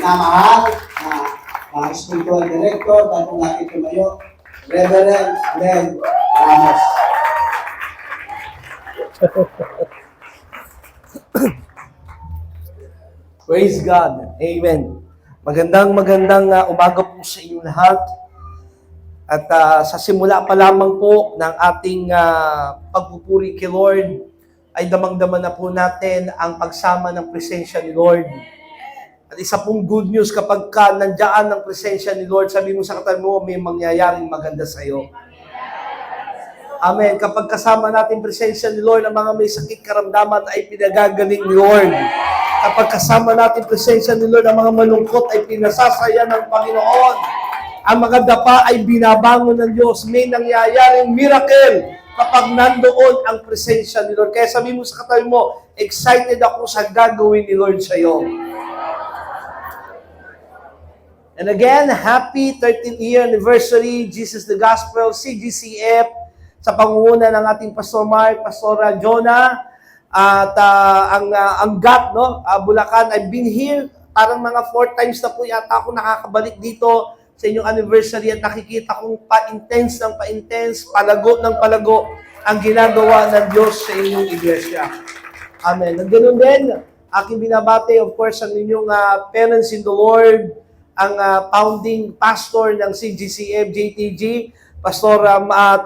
minamahal na mga spiritual director, tayo pong aking tumayo, Reverend Glenn Ramos. Praise God. Amen. Magandang umaga po sa inyong lahat. At sa simula pa lamang po ng ating pagpupuri kay Lord, ay damang-dama na po natin ang pagsama ng presensya ni Lord. At isa pong good news kapag nandiyan ang presensya ni Lord, sabi mo sa katabi mo, may mangyayaring maganda sa iyo. Amen. Kapag kasama natin presensya ni Lord, ang mga may sakit karamdaman ay pinagagaling ni Lord. Kapag kasama natin presensya ni Lord, ang mga malungkot ay pinasasaya ng Panginoon. Ang mga dapa ay binabangon ng Diyos. May nangyayaring miracle kapag nandoon ang presensya ni Lord. Kaya sabi mo sa katabi mo, excited ako sa gagawin ni Lord sa iyo. And again, happy 13th year anniversary, Jesus the Gospel, CGCF, sa pangunguna ng ating Pastor Mark, Pastora Jonah, at ang GAT, no? Bulacan. I've been here, parang mga 4 times na po yata ako nakakabalik dito sa inyong anniversary at nakikita kong pa-intense ng pa-intense, palago ng palago ang ginagawa ng Diyos sa inyong iglesia. Amen. At ganoon din, aking binabate, of course, ang inyong parents in the Lord, ang founding pastor ng CGCF, JTG, Pastor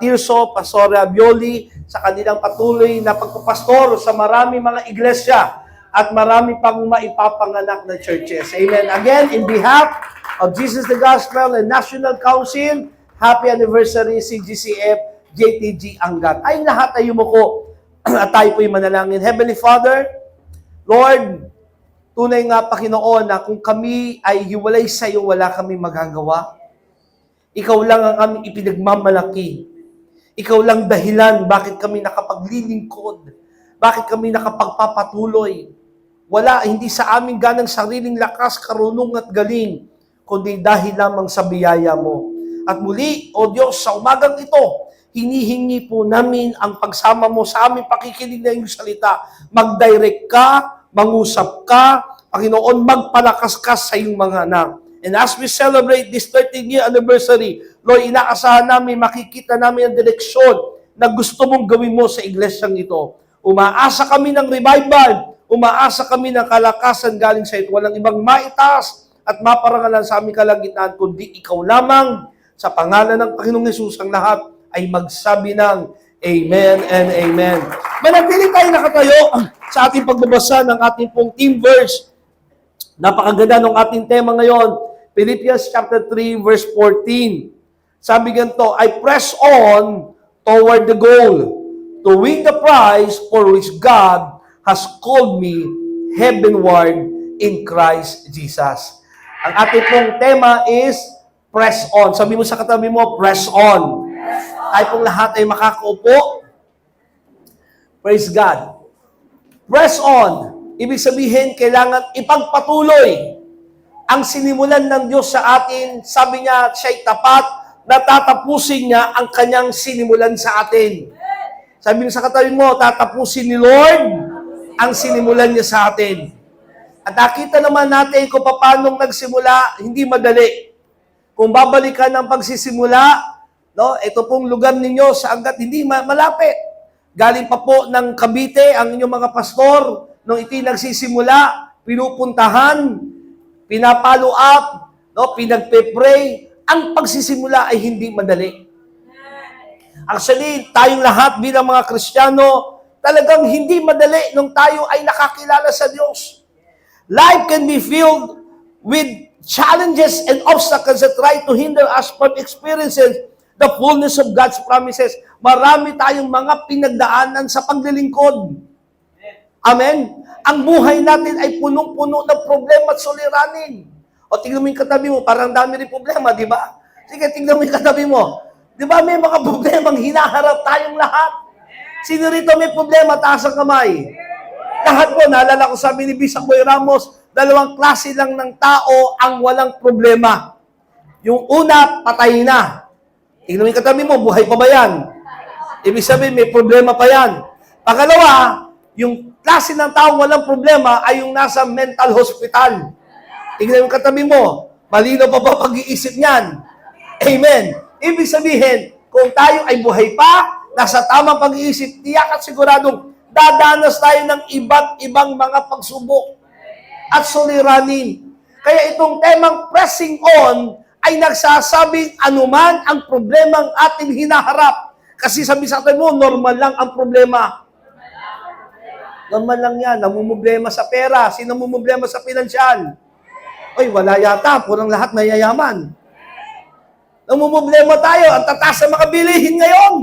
Tirso, Pastor Bioli, sa kanilang patuloy na pagpapastor sa marami mga iglesia at marami pang maipapanganak na churches. Amen. Again, in behalf of Jesus the Gospel and National Council, happy anniversary CGCF, JTG Angat. Ay lahat ay yumuko at tayo po'y manalangin. Heavenly Father, Lord, tunay nga Panginoon na kung kami ay hiwalay sa iyo, wala kami magagawa. Ikaw lang ang aming ipinagmamalaki. Ikaw lang dahilan bakit kami nakapaglilingkod. Bakit kami nakapagpapatuloy. Wala, hindi sa aming ganang sariling lakas, karunong at galing, kundi dahil lamang sa biyaya mo. At muli, O Diyos, sa umagang ito, hinihingi po namin ang pagsama mo sa aming pakikinig na iyong salita. Mag-direct ka, mangusap ka, Panginoon, magpalakas ka sa iyong mga anak. And as we celebrate this 13th-year anniversary, Lord, inaasahan namin, makikita namin ang direksyon na gusto mong gawin mo sa iglesyang ito. Umaasa kami ng revival, umaasa kami ng kalakasan galing sa ito. Walang ibang maitaas at maparangalan sa aming kalagitnaan, kundi ikaw lamang. Sa pangalan ng Panginoong Hesus, ang lahat ay magsabi ng Amen and Amen. Manatili tayo nakatayo sa ating pagbabasa ng ating pong team verse. Napakaganda ng ating tema ngayon, Philippians chapter 3, verse 14. Sabi ganito, I press on toward the goal to win the prize for which God has called me heavenward in Christ Jesus. Ang ating pong tema is press on. Sabi mo sa katabi mo, press on. Tayo pong lahat ay makakaupo. Praise God. Press on. Ibig sabihin, kailangan ipagpatuloy ang sinimulan ng Diyos sa atin. Sabi niya, siya'y tapat, natatapusin niya ang kanyang sinimulan sa atin. Sabi niya sa katabi mo, tatapusin ni Lord ang sinimulan niya sa atin. At nakita naman natin kung paano nagsimula, hindi madali. Kung babalikan ng pagsisimula, no, ito pong lugar ninyo sa Angat, hindi malapit. Galing pa po ng Cavite, ang inyong mga pastor, nung iti nagsisimula, pinupuntahan, pinapalo up, no, pinagpe-pray. Ang pagsisimula ay hindi madali. Actually, tayong lahat bilang mga Kristiyano, talagang hindi madali nung tayo ay nakakilala sa Diyos. Life can be filled with challenges and obstacles that try to hinder us from experiencing the fullness of God's promises. Marami tayong mga pinagdaanan sa paglilingkod. Amen? Ang buhay natin ay punong-puno ng problema at suliranin. O tingnan mo yung katabi mo, parang dami rin problema, di ba? Sige, tingnan mo yung katabi mo. Di ba may mga problemang hinaharap tayong lahat? Sino rito may problema? Taas ang kamay. Lahat po, naalala ko sabi ni Bishop Boy Ramos, 2 klase lang ng tao ang walang problema. Yung una, patay na. Tingnan mo yung katabi mo, buhay pa ba yan? Ibig sabihin, may problema pa yan. Pangalawa, yung klase ng taong walang problema ay yung nasa mental hospital. Tingnan yung katabi mo. Malino pa ba pag-iisip niyan? Amen. Ibig sabihin, kung tayo ay buhay pa, nasa tamang pag-iisip, tiyak at siguradong dadanas tayo ng iba't ibang mga pagsubok at suliranin. Kaya itong temang pressing on ay nagsasabing anuman ang problemang ating hinaharap. Kasi sabi sa atin mo, normal lang ang problema. Normal lang yan. Namumblema sa pera. Sino namumblema sa pinansyal? Oy, wala yata. Purang lahat mayayaman. Namumblema tayo. Ang tataas ng mga bilihin ngayon.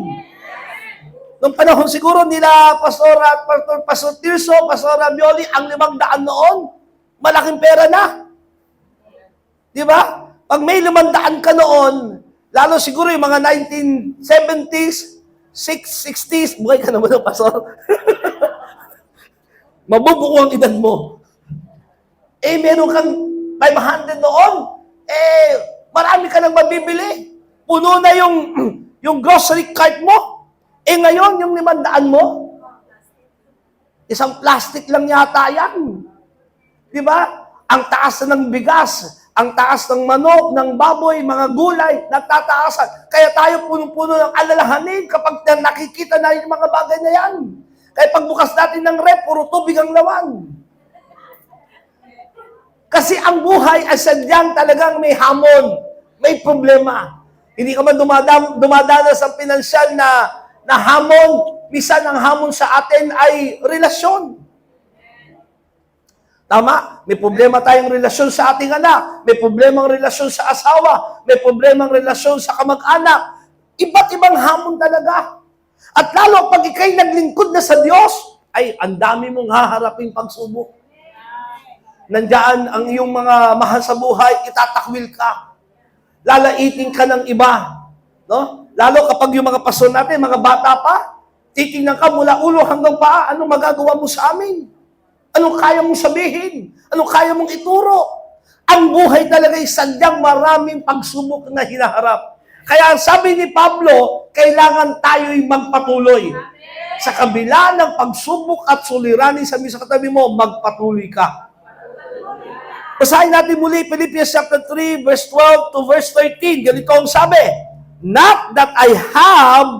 Noong panahon siguro nila Pastor Tirso, Pastor Ravioli, ang 500 noon, malaking pera na. Di ba? Pag may 500 ka noon, lalo siguro yung mga 1970s, 60s, buhay ka naman, Pastor. Mabubuo ang edad mo. Meron kang 500 noon, marami ka nang mabibili. Puno na yung grocery cart mo. Ngayon, yung 500 mo, isang plastic lang yata yan. Di ba? Ang taas na ng bigas, ang taas ng manok, ng baboy, mga gulay, nagtataasan. Kaya tayo punong-puno ng alalahanin kapag nakikita na yung mga bagay na yan. Kaya pagbukas natin ng rep, puro tubig ang lawan. Kasi ang buhay ay sadyang talagang may hamon, may problema. Hindi ka man dumadanas sa pinansyal na hamon, minsan ang hamon sa atin ay relasyon. Tama? May problema tayong relasyon sa ating anak, may problemang relasyon sa asawa, may problemang relasyon sa kamag-anak. Iba't ibang hamon talaga. At lalo pag ikay naglingkod na sa Diyos, ay ang dami mong haharaping pagsubok. Nandiyan ang iyong mga mahal sa buhay, itatakwil ka. Lalaitin ka ng iba. No? Lalo kapag yung mga pastor natin, mga bata pa, titingnan ka mula ulo hanggang paa, anong magagawa mo sa amin? Anong kaya mong sabihin? Anong kaya mong ituro? Ang buhay talaga ay sadyang maraming pagsubok na hinaharap. Kaya sabi ni Pablo, kailangan tayo'y magpatuloy. Sa kabila ng pagsubok at suliranin, sabi sa katabi mo, magpatuloy ka. Basahin natin muli, Philippians chapter 3, verse 12 to verse 13. Ganito ang sabi, not that I have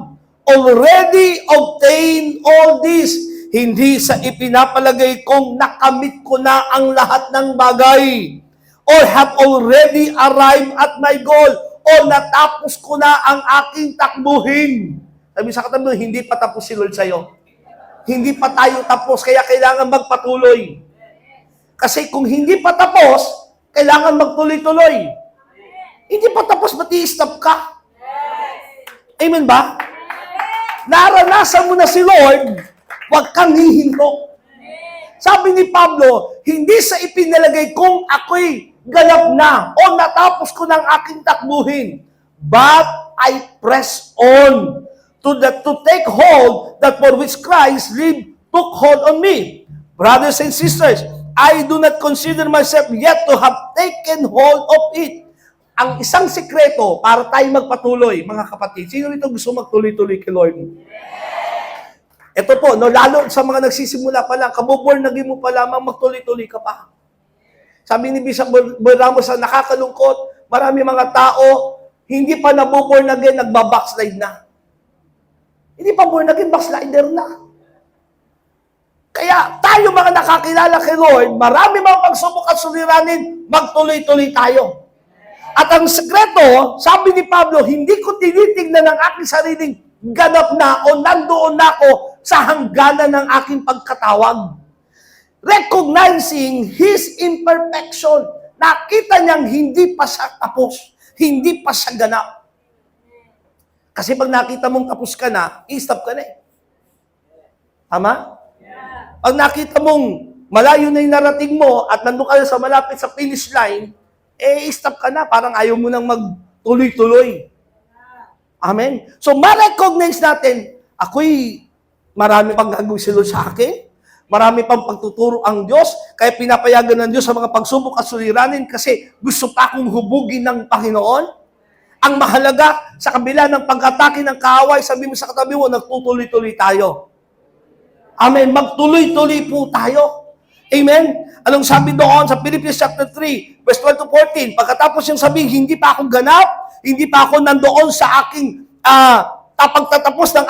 already obtained all this, hindi sa ipinapalagay kong nakamit ko na ang lahat ng bagay, or have already arrived at my goal, o natapos ko na ang aking takbuhin. Sabi sa katabi, hindi pa tapos si Lord sa'yo. Hindi pa tayo tapos, kaya kailangan magpatuloy. Kasi kung hindi pa tapos, kailangan magtuloy-tuloy. Hindi pa tapos, ba't i-stop ka? Amen ba? Naranasan mo na si Lord, huwag kang hihinto. Sabi ni Pablo, hindi sa ipinalagay kong ako'y ganap na o natapos ko ng aking takbuhin, but I press on to take hold that for which Christ took hold on me. Brothers and sisters, I do not consider myself yet to have taken hold of it. Ang isang sikreto para tayo magpatuloy, mga kapatid, sino rito gusto magtuloy-tuloy kay Lord? Ito po, no, lalo sa mga nagsisimula pa lang, kabuborn naging mo pa lamang, magtuloy-tuloy ka pa. Sabi ni Bishop Ramos, nakakalungkot, marami mga tao, hindi pa nabuborn again, nagbabackslide na. Hindi pa born again, backslider na. Kaya tayo mga nakakilala kay Lord, marami mga pagsubok at suliranin, magtuloy-tuloy tayo. At ang sekreto, sabi ni Pablo, hindi ko tinitingnan ng aking sariling ganap na o nandoon na ako sa hangganan ng aking pagkatawag. Recognizing His imperfection. Nakita niyang hindi pa siya tapos, hindi pa siya ganap. Kasi pag nakita mong tapos ka na, i-stop ka na eh. Tama? Pag nakita mong malayo na yung narating mo at nandun ka sa malapit sa finish line, stop ka na. Parang ayaw mo nang magtuloy-tuloy. Amen? So, ma-recognize natin, ako'y marami pang gagawin si Lord sa akin. Marami pang pagtuturo ang Diyos. Kaya pinapayagan ng Diyos sa mga pagsubok at suliranin kasi gusto pa akong hubugin ng Panginoon. Ang mahalaga, sa kabila ng pag-atake ng kaaway, sabi mo sa katabi mo, nagtutuloy-tuloy tayo. Amen. Magtuloy-tuloy po tayo. Amen? Anong sabi doon sa Philippians chapter 3, verse 12 to 14? Pagkatapos yung sabihin, hindi pa ako ganap, hindi pa ako nandoon sa aking pagtatapos ng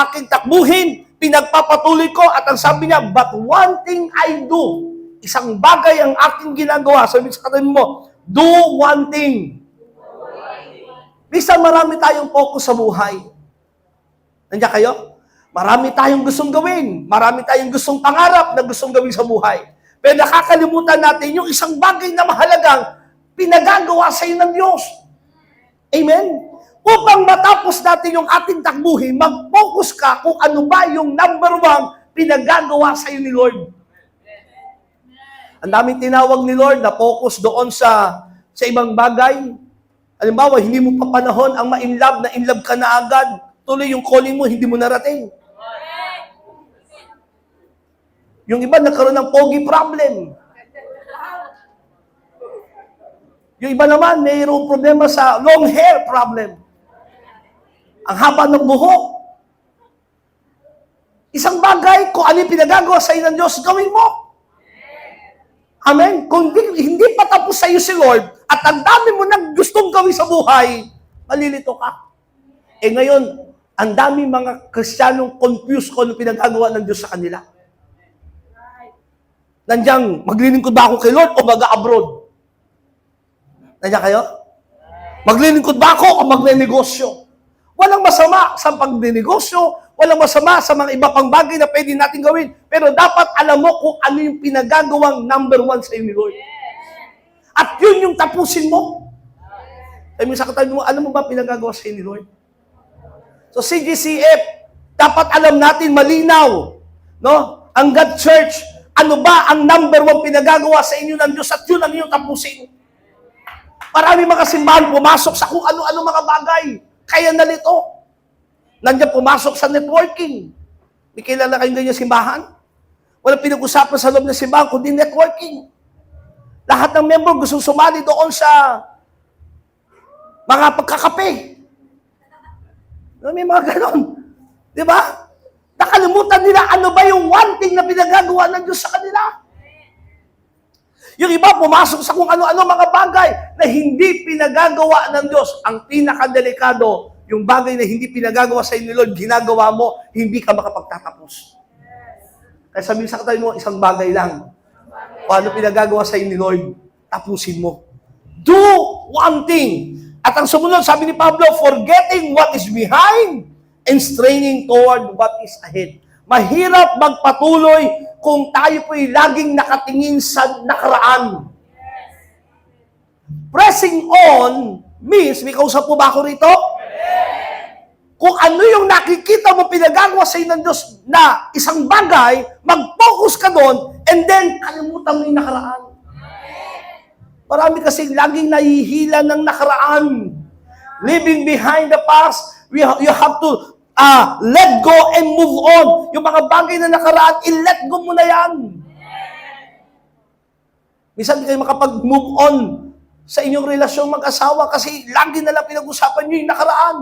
aking takbuhin, pinagpapatuloy ko, at ang sabi niya, but one thing I do, isang bagay ang aking ginagawa. Sabi sa katabi mo, do one thing. Minsan marami tayong focus sa buhay. Nandiyan kayo? Marami tayong gustong gawin. Marami tayong gustong pangarap na gustong gawin sa buhay. Pero nakakalimutan natin yung isang bagay na mahalagang pinagagawa sa iyo ng Diyos. Amen? Upang matapos natin yung ating takbuhin, mag-focus ka kung ano ba yung number one pinagagawa sa iyo ni Lord. Ang daming tinawag ni Lord na focus doon sa ibang bagay. Halimbawa, hindi mo pa panahon ang ma-inlove, na inlove ka na agad. Tuloy yung calling mo, hindi mo narating. Yung iba nagkaroon ng pogi problem. Yung iba naman, mayroong problema sa long hair problem. Ang haba ng buhok. Isang bagay, kung ano yung pinagagawa sa iyo ng Diyos, gawin mo. Amen? Kung hindi pa tapos sa iyo si Lord, at ang dami mo nang gustong gawin sa buhay, malilito ka. Ngayon, ang dami mga Kristiyanong confused kung ano pinagagawa ng Diyos sa kanila. Nandiyan, maglilingkod ba ako kay Lord o mag-abroad? Nandiyan kayo? Maglilingkod ba ako o magne-negosyo? Walang masama sa pagne-negosyo, walang masama sa mga iba pang bagay na pwede natin gawin. Pero dapat alam mo kung ano yung pinagagawang number one sa iyo ni Lord. At yun yung tapusin mo. Sabi mo sa katabi mo, alam mo ba pinagagawa sa iyo ni Lord? So CGCF, dapat alam natin malinaw, no? Ang God Church, ano ba ang number one pinagagawa sa inyo ng Diyos at yun ang inyong tapusin? Marami mga simbahan pumasok sa kung ano-ano mga bagay. Kaya nalito. Nandiyan pumasok sa networking. May kilala kayong ganyan simbahan? Walang pinag-usapan sa loob ng simbahan kundi networking. Lahat ng member gusto sumali doon sa mga pagkakape. May mga ganon. Di ba? Nakalimutan nila ano ba yung one thing na pinagagawa ng Diyos sa kanila. Yung iba pumasok sa kung ano-ano mga bagay na hindi pinagagawa ng Diyos. Ang pinakadelikado, yung bagay na hindi pinagagawa sa inyo ni Lord, ginagawa mo, hindi ka makapagtatapos. Kaya sabihin sa katabi mo, isang bagay lang. Kung ano pinagagawa sa inyo ni Lord, tapusin mo. Do one thing. At ang sumunod, sabi ni Pablo, forgetting what is behind and straining toward what is ahead. Mahirap magpatuloy kung tayo po'y laging nakatingin sa nakaraan. Pressing on means, may kausap po ba ako rito? Kung ano yung nakikita mo pinagagawa sa inyo ng Diyos na isang bagay, mag-focus ka doon, and then kalimutan mo yung nakaraan. Marami kasi laging nahihila ng nakaraan. Living behind the past, you have to let go and move on. Yung mga bagay na nakaraan, i-let go mo na yan. Minsan di kayo makapag-move on sa inyong relasyong mag-asawa kasi lagi na lang pinag-usapan nyo yung nakaraan.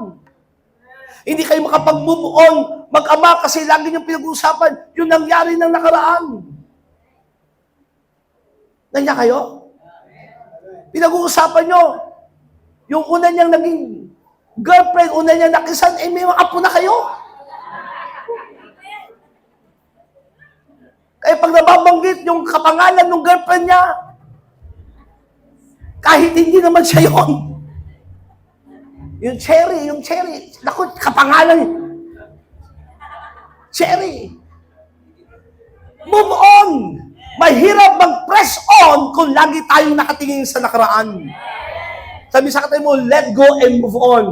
Hindi kayo makapag-move on mag-ama kasi lagi nyo pinag-usapan yung nangyari ng nakaraan. Nandiyan kayo? Pinag-uusapan nyo yung una niyang naging girlfriend, una niya nakisan, may mga apo na kayo. Kaya pag nababanggit yung kapangalan ng girlfriend niya, kahit hindi naman siya yun. Yung Cherry. Naku, kapangalan. Cherry. Move on. Mahirap mag-press on kung lagi tayong nakatingin sa nakaraan. Sabi sa katabi mo, let go and move on.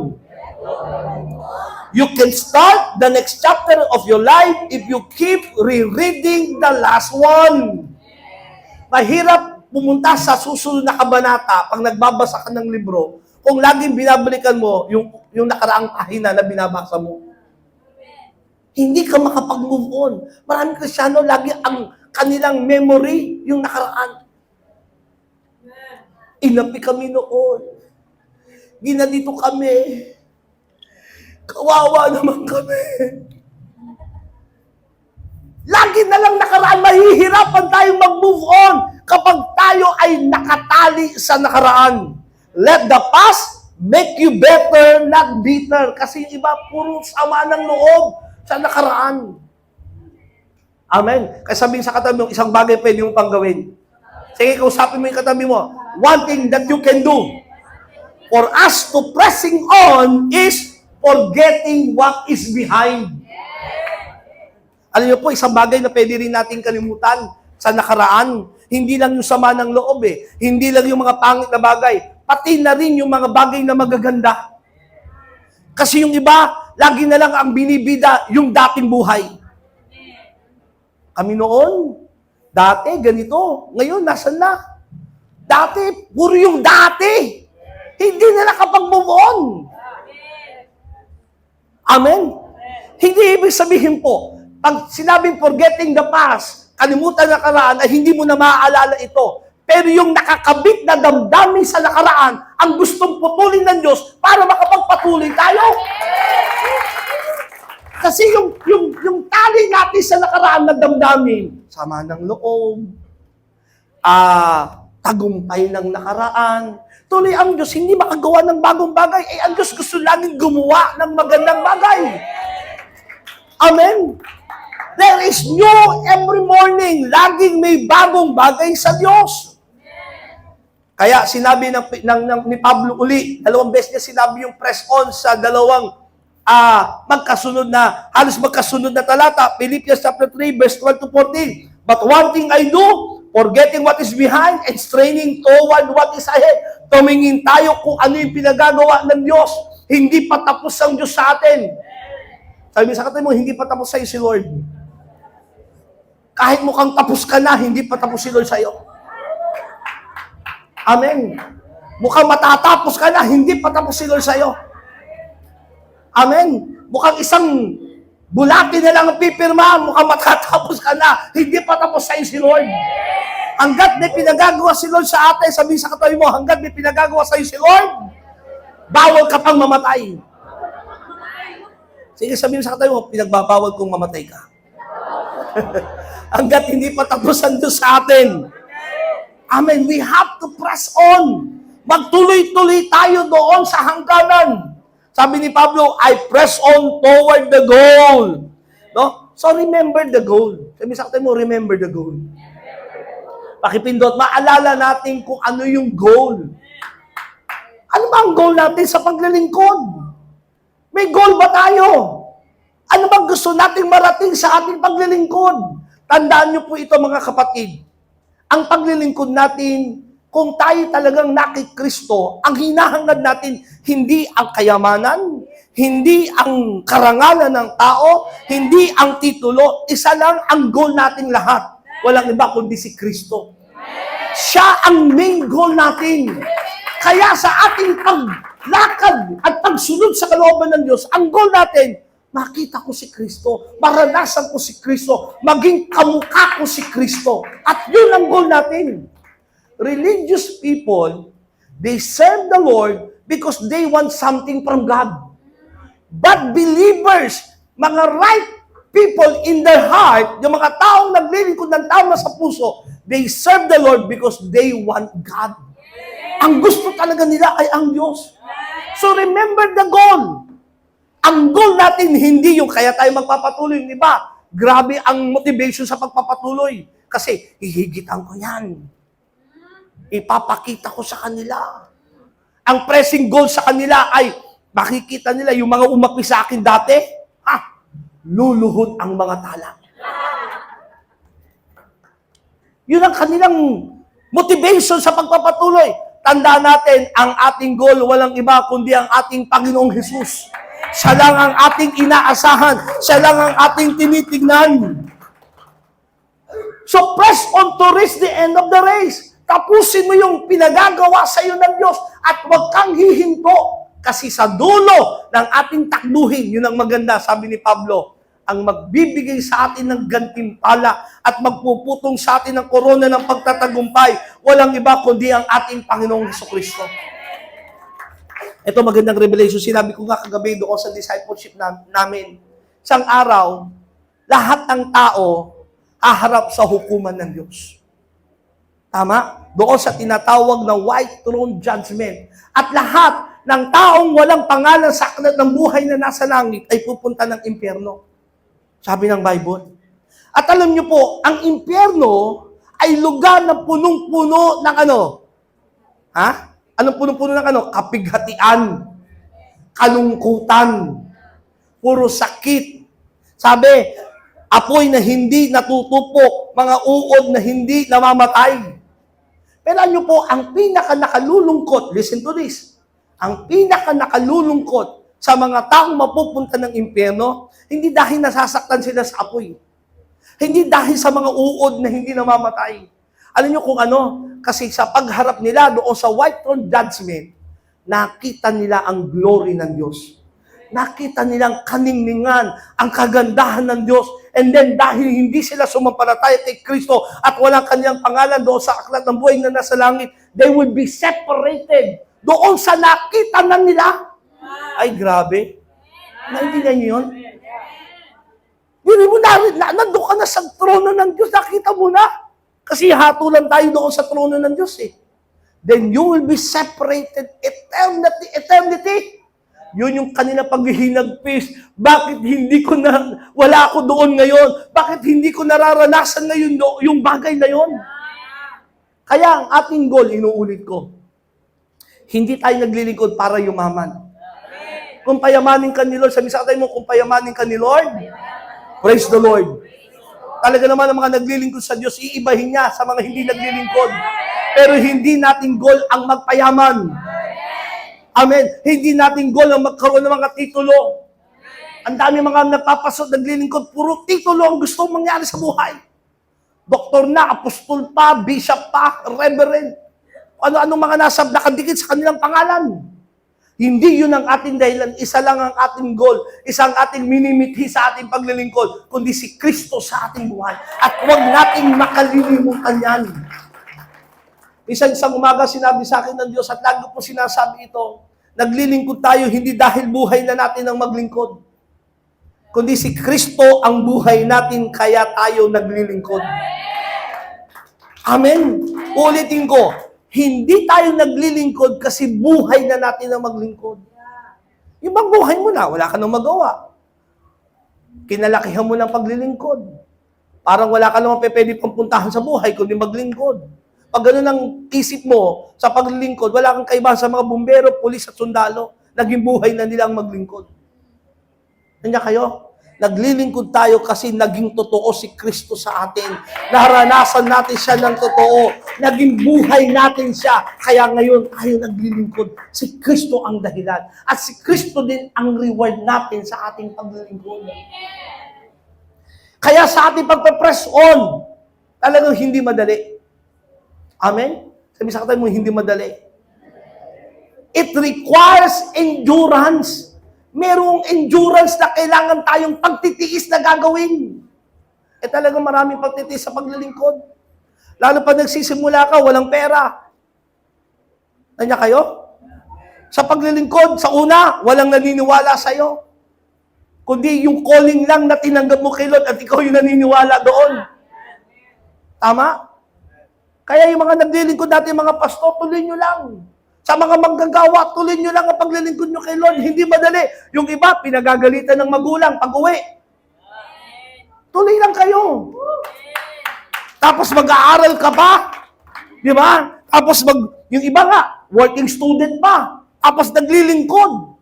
You can start the next chapter of your life if you keep rereading the last one. Mahirap pumunta sa susunod na kabanata pag nagbabasa ka ng libro kung laging binabalikan mo yung nakaraang pahina na binabasa mo. Hindi ka makapag-move on. Maraming Kristiyano, lagi ang kanilang memory yung nakaraan. Inapi kami noon. Ginadito kami. Kawawa naman kami. Lagi na lang nakaraan, mahihirapan tayong mag-move on kapag tayo ay nakatali sa nakaraan. Let the past make you better, not bitter. Kasi yung iba, puro sama ng loob sa nakaraan. Amen. Kaya sabihin sa katabi mo, isang bagay pwede mong panggawin. Sige, kausapin mo yung katabi mo. One thing that you can do for us to pressing on is forgetting what is behind. Alam niyo po, isang bagay na pwede rin natin kalimutan sa nakaraan. Hindi lang yung sama ng loob eh. Hindi lang yung mga pangit na bagay. Pati na rin yung mga bagay na magaganda. Kasi yung iba, lagi na lang ang binibida yung dating buhay. Kami noon, dati ganito. Ngayon, nasan na? Dati, puro yung dati. Hindi na nakapag-move on. Amen? Hindi ibig sabihin po, pag sinabing forgetting the past, kalimutan na nakaraan, ay hindi mo na maaalala ito. Pero yung nakakabit na damdamin sa nakaraan, ang gustong putulin ng Diyos para makapagpatuloy tayo. Kasi yung tali natin sa nakaraan na damdamin, sama ng loob, tagumpay ng nakaraan, tuloy ang Diyos hindi makagawa ng bagong bagay. Eh, ang Diyos gusto laging gumawa ng magandang bagay. Amen? There is new every morning. Laging may bagong bagay sa Diyos. Kaya sinabi ni Pablo uli, 2 beses niya sinabi yung press on sa dalawang halos magkasunod na talata. Philippians chapter 3, verse 12 to 14. But one thing I do, forgetting what is behind and straining toward what is ahead. Tumingin tayo kung ano yung pinagagawa ng Diyos. Hindi pa tapos ang Diyos sa atin. Sabi sa katabi mo, hindi pa tapos sa'yo si Lord. Kahit mukhang tapos ka na, hindi pa tapos si Lord sa'yo. Amen. Mukhang matatapos ka na, hindi pa tapos si Lord sa'yo. Amen. Mukhang isang bulati na lang ang pipirma, mukhang matatapos ka na, hindi pa tapos sa'yo si Lord. Hanggat may pinagagawa si Lord sa atin, sabihin sa katabi mo, hanggat may pinagagawa sa'yo si Lord, bawal ka pang mamatay. Sige, sabihin sa katabi mo, pinagbabawal kong mamatay ka. Hanggat hindi pa tapos ang Diyos sa atin. Amen. We have to press on. Magtuloy-tuloy tayo doon sa hangganan. Sabi ni Pablo, I press on toward the goal. No? So remember the goal. Sabi sa katabi mo, remember the goal. Pakipindot, maalala natin kung ano yung goal. Ano ba ang goal natin sa paglilingkod? May goal ba tayo? Ano bang gusto nating marating sa ating paglilingkod? Tandaan niyo po ito mga kapatid. Ang paglilingkod natin, kung tayo talagang nakikristo, ang hinahangad natin, hindi ang kayamanan, hindi ang karangalan ng tao, hindi ang titulo, isa lang ang goal natin lahat. Walang iba kundi si Kristo. Siya ang main goal natin. Kaya sa ating paglakad at pagsunod sa kalooban ng Diyos, ang goal natin, makita ko si Kristo, maranasan ko si Kristo, maging kamukha ko si Kristo. At yun ang goal natin. Religious people, they serve the Lord because they want something from God. But believers, mga right people in their heart, yung mga taong naglilingkod ng tama sa puso, they serve the Lord because they want God. Ang gusto talaga nila ay ang Diyos. So remember the goal. Ang goal natin hindi yung kaya tayo magpapatuloy, di ba? Grabe ang motivation sa pagpapatuloy. Kasi hihigitan ko yan. Ipapakita ko sa kanila. Ang pressing goal sa kanila ay makikita nila yung mga umapi sa akin dati, luluhod ang mga tala. Yun ang kanilang motivation sa pagpapatuloy. Tandaan natin, ang ating goal walang iba kundi ang ating Panginoong Hesus. Siya lang ang ating inaasahan. Siya lang ang ating tinitignan. So press on to reach the end of the race. Tapusin mo yung pinagagawa sa iyo ng Diyos at huwag kang hihinto. Kasi sa dulo ng ating takbuhin, yun ang maganda, sabi ni Pablo, ang magbibigay sa atin ng gantimpala at magpuputong sa atin ng korona ng pagtatagumpay, walang iba kundi ang ating Panginoong Jesucristo. Ito magandang revelation. Sinabi ko nga kagabi doon sa discipleship namin. Isang araw, lahat ng tao haharap sa hukuman ng Diyos. Tama? Doon sa tinatawag na white throne judgment. At lahat ng taong walang pangalan sa aklat ng buhay na nasa langit ay pupunta ng impyerno. Sabi ng Bible. At alam niyo po, ang impyerno ay lugar na punong-puno ng ano? Ha? Anong punong-puno ng ano? Kapighatian, kalungkutan, puro sakit. Sabi, apoy na hindi natutupok, mga uod na hindi namamatay. Pero alam niyo po, ang pinaka-nakalulungkot, listen to this, ang pinaka-nakalulungkot sa mga taong mapupunta ng impyerno, hindi dahil nasasaktan sila sa apoy. Hindi dahil sa mga uod na hindi namamatay. Alam niyo kung ano? Kasi sa pagharap nila doon sa white throne judgment, nakita nila ang glory ng Diyos. Nakita nilang kaningningan, ang kagandahan ng Diyos. And then dahil hindi sila sumampalataya kay Kristo at walang kanyang pangalan doon sa aklat ng buhay na nasa langit, they will be separated doon sa nakita na nila. Ay, grabe. Naintindihan niyo yun? Hindi mo nandun ka na sa trono ng Diyos, nakita mo na. Kasi hatulan tayo doon sa trono ng Diyos eh. Then you will be separated eternity. Yun yung kanila paghihinagpis. Bakit hindi ko na, wala ako doon ngayon? Bakit hindi ko nararanasan ngayon yung bagay na yun? Kaya ang ating goal, inuulit ko, hindi tayo naglilingkod para yumaman. Kung payamanin ka ni Lord, sabi sa tayo mo, kung payamanin ka ni Lord, praise the Lord. Talaga naman ang mga naglilingkod sa Diyos, iibahin niya sa mga hindi naglilingkod. Pero hindi nating goal ang magpayaman. Amen. Hindi nating goal ang magkaroon ng mga titulo. Ang dami mga napapasok, naglilingkod, puro titulo ang gusto mangyari sa buhay. Doktor na, apostol pa, bishop pa, reverend. Ano-anong mga nakadikit sa kanilang pangalan. Hindi yun ang ating dahilan. Isa lang ang ating goal. Isang ating minimithi sa ating paglilingkod, kundi si Kristo sa ating buhay. At huwag nating makalilimutan yan. Isang umaga sinabi sa akin ng Diyos at lagi po sinasabi ito, naglilingkod tayo hindi dahil buhay na natin ang maglingkod, kundi si Kristo ang buhay natin kaya tayo naglilingkod. Amen. Ulitin ko, hindi tayo naglilingkod kasi buhay na natin ang maglingkod. Yung bang buhay mo na, wala ka nang magawa. Kinalakihan mo ng paglilingkod. Parang wala ka naman pwede pang puntahan sa buhay kundi maglingkod. Pag gano'n ang isip mo sa paglilingkod, wala kang kaibahan sa mga bumbero, pulis at sundalo. Naging buhay na nila ang maglingkod. Nandiyan kayo? Naglilingkod tayo kasi naging totoo si Kristo sa atin. Naranasan natin siya ng totoo. Naging buhay natin siya. Kaya ngayon tayo naglilingkod. Si Kristo ang dahilan. At si Kristo din ang reward natin sa ating paglilingkod. Kaya sa ating pagpapress on, talagang hindi madali. Amen? Sabi sa katabi mo, hindi madali. It requires endurance. Merong endurance na kailangan tayong pagtitiis na gagawin. Talagang maraming pagtitiis sa paglilingkod. Lalo pa nagsisimula ka, walang pera. Nandiyan kayo? Sa paglilingkod, sa una, walang naniniwala sa'yo. Kundi yung calling lang na tinanggap mo kay Lord at ikaw yung naniniwala doon. Tama? Kaya yung mga naglilingkod natin, mga pastor, tuloy nyo lang. Sa mga manggagawa, tuloy nyo lang ang paglilingkod nyo kay Lord. Hindi madali. Yung iba, pinagagalitan ng magulang pag-uwi. Tuloy lang kayo. Tapos mag-aaral ka pa. Di ba? Tapos yung iba nga, working student pa. Tapos naglilingkod.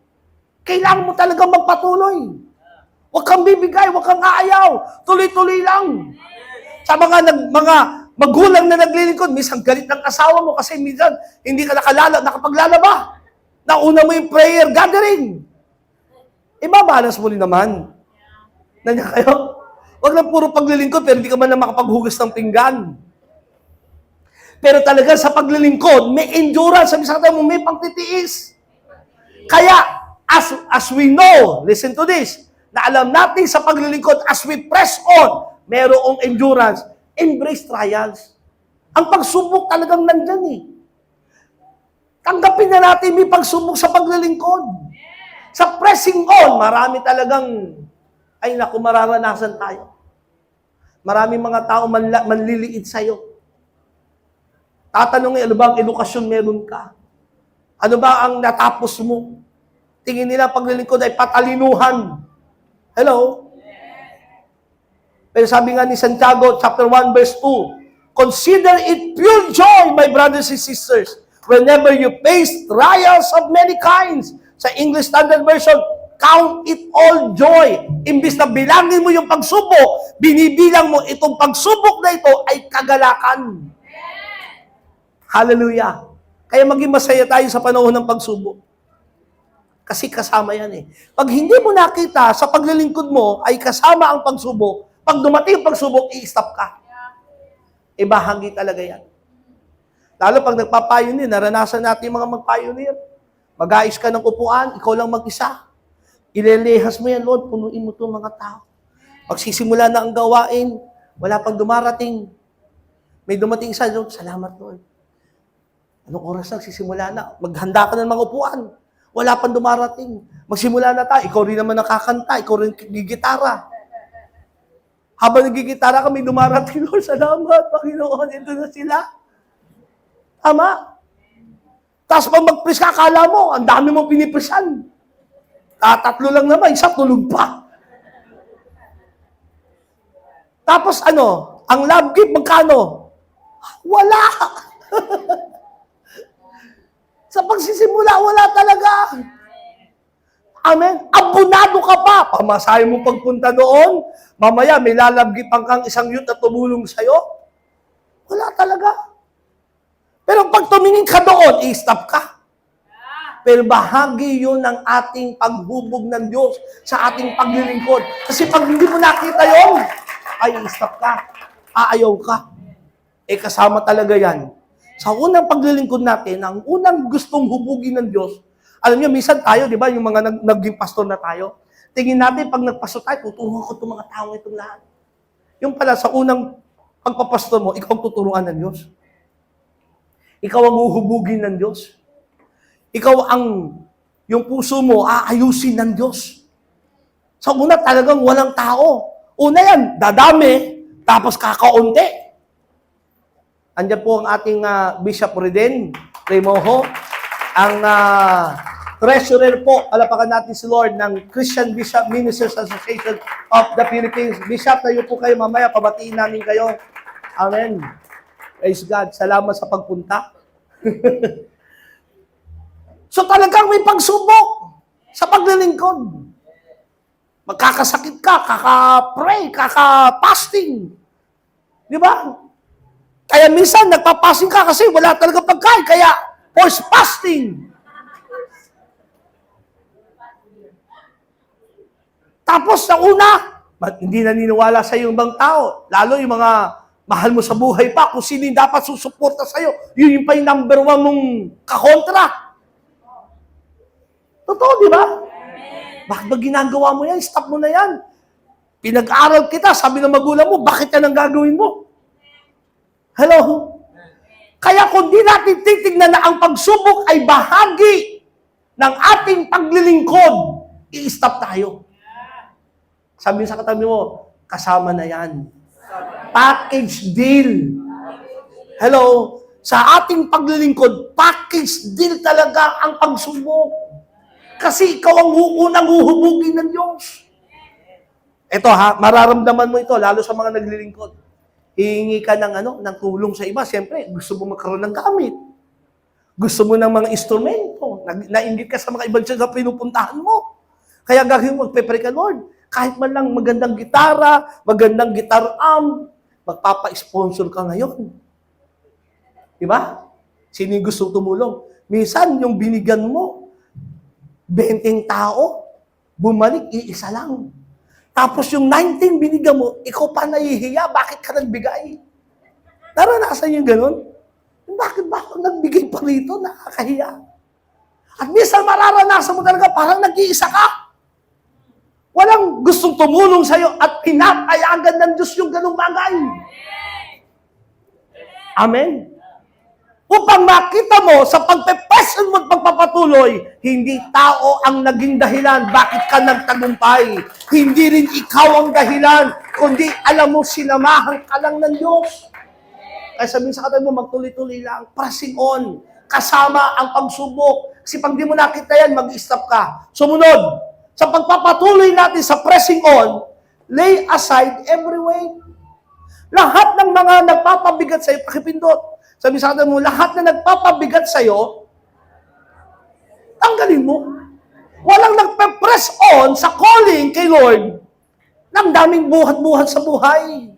Kailangan mo talaga magpatuloy. Huwag kang bibigay, huwag kang aayaw. Tuloy-tuloy lang. Sa mga magulang na naglilingkod, minsan galit ng asawa mo kasi minsan hindi ka nakapaglalaba. Nauna mo yung prayer gathering. Ibabalas mo rin naman. Nandiyan kayo? Huwag lang puro paglilingkod pero hindi ka man na makapaghugas ng pinggan. Pero talaga sa paglilingkod, may endurance. Sabi sa kata mo, may pagtitiis. Kaya, as we know, listen to this, na alam natin sa paglilingkod, as we press on, merong endurance, embrace trials. Ang pagsubok talagang nandyan eh. Tanggapin na natin may pagsubok sa paglilingkod. Sa pressing on, marami talagang, ay naku, mararanasan tayo. Maraming mga tao manliliit sa'yo. Tatanungin, ano ba ang edukasyon meron ka? Ano ba ang natapos mo? Tingin nila paglilingkod ay patalinuhan. Hello? Pero sabi nga ni Santiago, chapter 1, verse 2, consider it pure joy, my brothers and sisters, whenever you face trials of many kinds. Sa English Standard Version, count it all joy. Imbis na bilangin mo yung pagsubok, binibilang mo itong pagsubok na ito ay kagalakan. Hallelujah. Kaya maging masaya tayo sa panahon ng pagsubok. Kasi kasama yan eh. Pag hindi mo nakita sa paglilingkod mo ay kasama ang pagsubok, pag dumating ang pagsubok, i-stop ka. Bahagi talaga yan. Lalo pag nagpa-pioneer, naranasan natin mga mag-pioneer. Mag-aayos ka ng upuan, ikaw lang mag-isa. Ilelehas mo yan, Lord, punuin mo itong mga tao. Magsisimula na ang gawain, wala pang dumarating. May dumating isa, Lord, salamat, Lord. Anong oras na? Sisimula na. Maghanda ka ng mga upuan. Wala pang dumarating. Magsimula na tayo. Ikaw rin naman nakakanta. Ikaw rin gigitara. Habang nagigitara ka, may dumarating. Lord, salamat, Panginoon. Ito na sila. Tama. Tapos pag mag-pres ka, akala mo, ang dami mong pinipresan. Tatlo lang naman, isa tulog pa. Tapos ang love gift, magkano? Wala. Sa pagsisimula, wala talaga. Amen. Abunado ka pa. Pamasahe mo pagpunta doon. Mamaya, may lalabgipan kang isang youth na tumulong sa'yo. Wala talaga. Pero pag tumingin ka doon, i-stop ka. Pero bahagi yun ng ating paghubog ng Diyos sa ating paglilingkod. Kasi pag hindi mo nakita yun, ay i-stop ka. Aayaw ka. Kasama talaga yan. Sa unang paglilingkod natin, ang unang gustong hubugin ng Diyos, alam niyo, minsan tayo, di ba, yung mga naging pastor na tayo, tingin natin, pag nagpastor tayo, tuturuan ko itong mga tao itong lahat. Yung pala, sa unang pagpapastor mo, ikaw ang tuturuan ng Diyos. Ikaw ang uhubugin ng Diyos. Ikaw yung puso mo, aayusin ng Diyos. Sa una, talagang walang tao. Una yan, dadami, tapos kakaunti. Andiyan po ang ating Bishop Reden Remojo, ang treasurer po, palapakan natin si Lord, ng Christian Bishop Ministers Association of the Philippines. Bishop, tayo po kayo mamaya, pabatiin namin kayo. Amen. Praise God. Salamat sa pagpunta. So talagang may pagsubok sa paglilingkod. Magkakasakit ka, kaka-pray, kaka-fasting. Di ba? Kaya minsan, nagpa-fasting ka kasi wala talaga pagkain. Kaya, forced fasting. Tapos, sa una, hindi naniniwala sa iyo ibang tao. Lalo yung mga mahal mo sa buhay pa, kung sino yung dapat susuporta sa iyo, yun yung pa yung number 1 mong kakontra. Totoo, di ba? Bakit ba ginagawa mo yan? Stop mo na yan. Pinag-aral kita, sabi ng magulang mo, bakit yan ang gagawin mo? Hello? Kaya kung di natin titignan na ang pagsubok ay bahagi ng ating paglilingkod, i-stop tayo. Sabi sa katabi mo, kasama na yan. Package deal. Hello? Sa ating paglilingkod, package deal talaga ang pagsubok. Kasi ikaw ang unang huhubugin ng Diyos. Ito mararamdaman mo ito, lalo sa mga naglilingkod. Hihingi ka ng tulong sa iba. Siyempre, gusto mo magkaroon ng gamit. Gusto mo ng mga instrumento. Nainggit ka sa mga ibang church na pinupuntahan mo. Kaya gagawin mo, magpe-pray ka, Lord. Kahit man lang magandang gitara, magandang guitar amp, magpapa-sponsor ka ngayon. Diba? Sino yung gusto tumulong? Minsan, yung binigyan mo, 20 tao, bumalik, iisa lang. Tapos yung 19 binigyan mo, ikaw pa nahihiya, bakit ka nagbigay? Naranasan yung ganun? Bakit ba ako nagbigay pa rito? Nakakahiya. At minsan mararanasan mo talaga, parang nag-iisa ka. Walang gustong tumulong sa'yo at pinapayagan ng Diyos yung ganung bagay. Amen? Upang makita mo sa pagpe-passion mo at pagpapatuloy, hindi tao ang naging dahilan bakit ka nagtagumpay. Hindi rin ikaw ang dahilan, kundi alam mo, sinamahan ka lang ng Diyos. Kaya sabihin sa katabi mo, magtuloy-tuloy lang, pressing on, kasama ang pagsubok. Kasi pag di mo nakita yan, mag-stop ka. Sumunod, sa pagpapatuloy natin sa pressing on, lay aside every weight. Lahat ng mga nagpapabigat sa'yo, pakipindot. Sabi sa katabi mo, lahat na nagpapabigat sa'yo, tanggalin mo. Walang nagpe-press on sa calling kay Lord ng daming buhat-buhat sa buhay.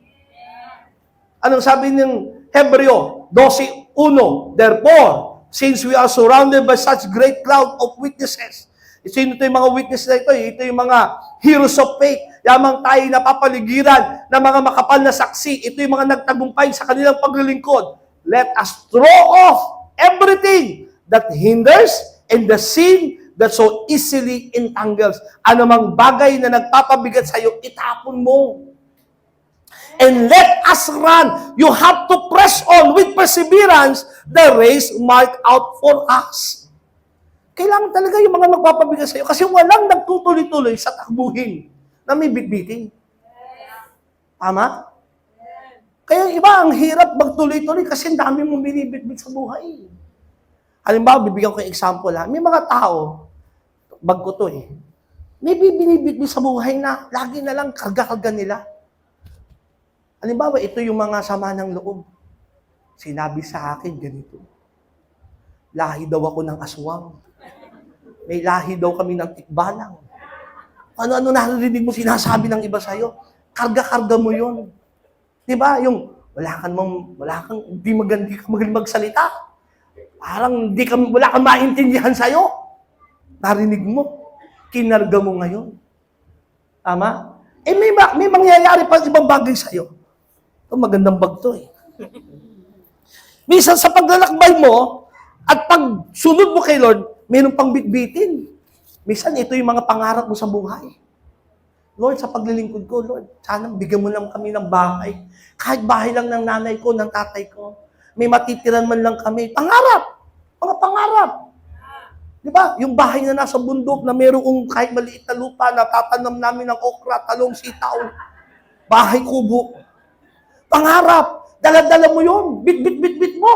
Anong sabi ng Hebreo 12:1? Therefore, since we are surrounded by such great cloud of witnesses. Sino ito yung mga witness na ito? Ito yung mga heroes of faith. Yamang tayo napapaligiran ng mga makapal na saksi. Ito yung mga nagtagumpay sa kanilang paglilingkod. Let us throw off everything that hinders and the sin that so easily entangles. Anumang bagay na nagpapabigat sa iyo, itapon mo. And let us run. You have to press on with perseverance the race marked out for us. Kailangan talaga yung mga magpapabigat sa iyo kasi walang nagtutuloy-tuloy sa takbuhin na may bitbitin. Tama? Kaya iba, ang hirap magtuloy-tuloy kasi dami mong binibitbit sa buhay. Halimbawa, bibigyan ko yung example ha. May mga tao, bag ko to eh, may binibitbit sa buhay na lagi na lang karga-karga nila. Halimbawa, ito yung mga sama ng loob. Sinabi sa akin ganito, lahi daw ako ng aswang. May lahi daw kami ng tikbalang. Ano-ano narinig mo sinasabi ng iba sa'yo? Karga-karga mo yun. Diba? Yung wala kang di maganda magsalita. Parang wala kang maintindihan sa'yo. Narinig mo. Kinarga mo ngayon. Tama? Eh may mangyayari pang ibang bagay sa'yo. Ito magandang bag to eh. Minsan sa paglalakbay mo at pag sunod mo kay Lord, mayroong pang bitbitin. Minsan ito yung mga pangarap mo sa buhay. Lord, sa paglilingkod ko, Lord, sana bigyan mo lang kami ng bahay. Kahit bahay lang ng nanay ko, ng tatay ko. May matitiran man lang kami. Pangarap! Mga pangarap! Di ba? Yung bahay na nasa bundok na mayroong kahit maliit na lupa na tatanam namin ng okra, talong, sitaw. Bahay kubo. Pangarap! Dala-dala mo yun. Bit-bit-bit-bit mo.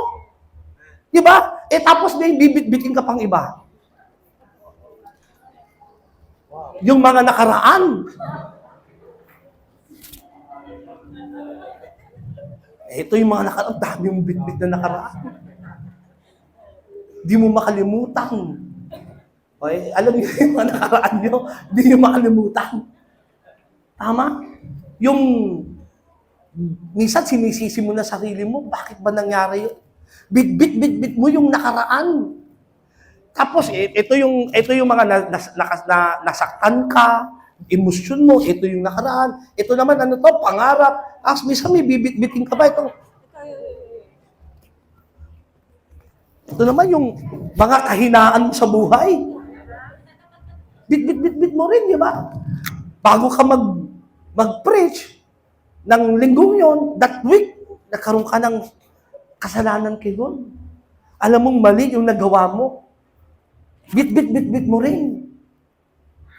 Di ba? Eh tapos may bibit-bitin ka pang iba. Yung mga nakaraan. Ito yung mga nakaraan. Dami yung bit-bit na nakaraan. Di mo makalimutan. Okay? Alam niyo yung mga nakaraan nyo, di nyo makalimutan. Tama? Yung minsan sinisisi mo na sarili mo, bakit ba nangyari yun? Bit-bit mo yung nakaraan. Tapos, ito yung mga nasaktan ka, emosyon mo, ito yung nakaraan. Ito naman, ano to, pangarap. Tapos, minsan may bibit-bitin ka ba? Ito naman yung mga kahinaan mo sa buhay. Bit mo rin, di ba? Bago ka mag-preach ng linggong yon, that week, nagkaroon ka ng kasalanan kay God. Alam mong mali yung nagawa mo. Bit mo rin.